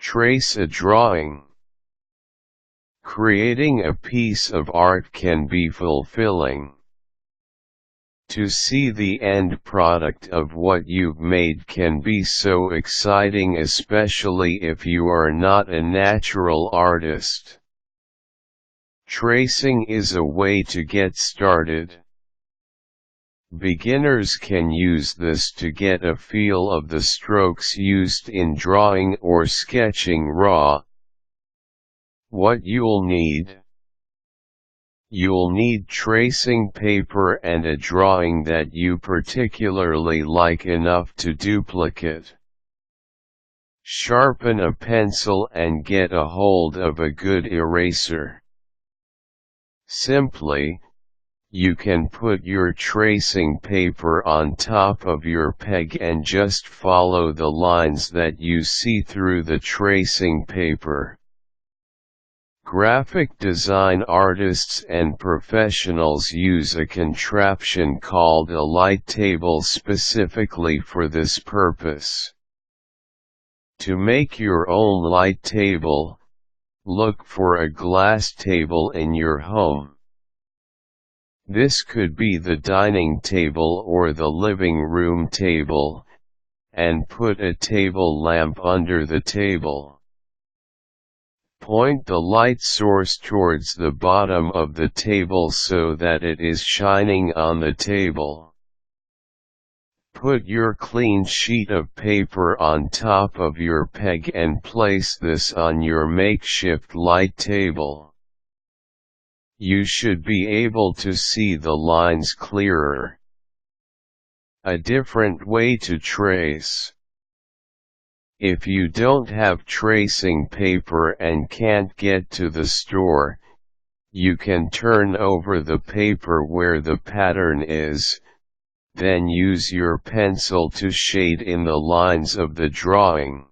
Trace a drawing. Creating a piece of art can be fulfilling. To see the end product of what you've made can be so exciting, especially if you are not a natural artist. Tracing is a way to get started. Beginners can use this to get a feel of the strokes used in drawing or sketching raw. What you'll need: you'll need tracing paper and a drawing that you particularly like enough to duplicate. Sharpen a pencil and get a hold of a good eraser. Simply, you can put your tracing paper on top of your peg and just follow the lines that you see through the tracing paper. Graphic design artists and professionals use a contraption called a light table specifically for this purpose. To make your own light table, look for a glass table in your home. This could be the dining table or the living room table, and put a table lamp under the table. Point the light source towards the bottom of the table so that it is shining on the table. Put your clean sheet of paper on top of your peg and place this on your makeshift light table. You should be able to see the lines clearer. A different way to trace. If you don't have tracing paper and can't get to the store, you can turn over the paper where the pattern is, then use your pencil to shade in the lines of the drawing.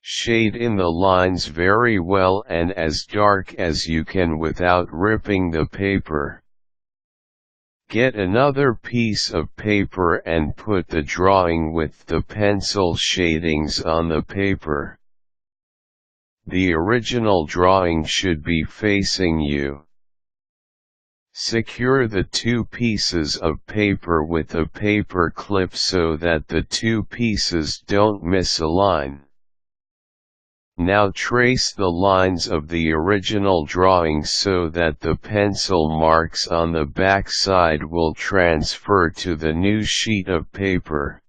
Shade in the lines very well and as dark as you can without ripping the paper. Get another piece of paper and put the drawing with the pencil shadings on the paper. The original drawing should be facing you. Secure the two pieces of paper with a paper clip so that the two pieces don't misalign. Now trace the lines of the original drawing so that the pencil marks on the back side will transfer to the new sheet of paper.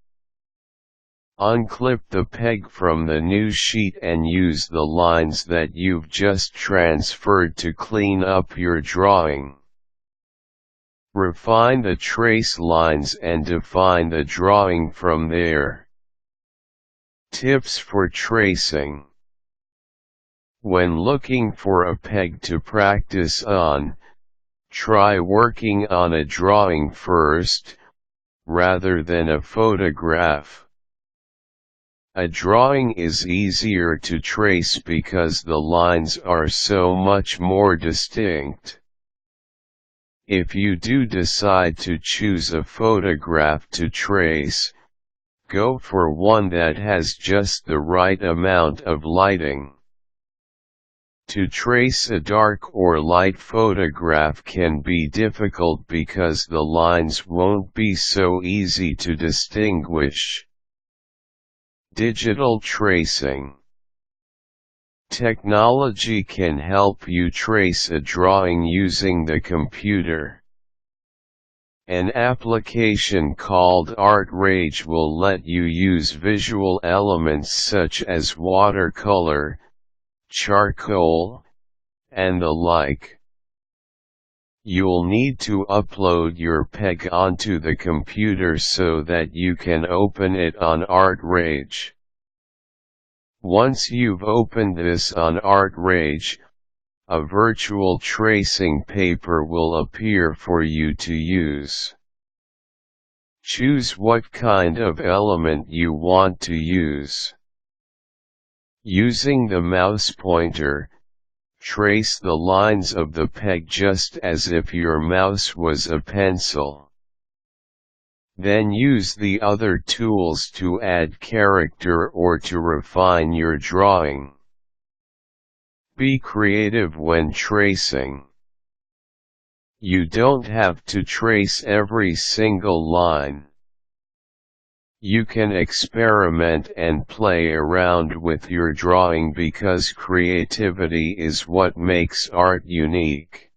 Unclip the peg from the new sheet and use the lines that you've just transferred to clean up your drawing. Refine the trace lines and define the drawing from there. Tips for tracing. When looking for a peg to practice on, try working on a drawing first, rather than a photograph. A drawing is easier to trace because the lines are so much more distinct. If you do decide to choose a photograph to trace, go for one that has just the right amount of lighting. To trace a dark or light photograph can be difficult because the lines won't be so easy to distinguish. Digital tracing. Technology can help you trace a drawing using the computer. An application called ArtRage will let you use visual elements such as watercolor, charcoal, and the like. You'll need to upload your peg onto the computer so that you can open it on ArtRage. Once you've opened this on ArtRage, a virtual tracing paper will appear for you to use. Choose what kind of element you want to use. Using the mouse pointer, trace the lines of the peg just as if your mouse was a pencil. Then use the other tools to add character or to refine your drawing. Be creative when tracing. You don't have to trace every single line. You can experiment and play around with your drawing because creativity is what makes art unique.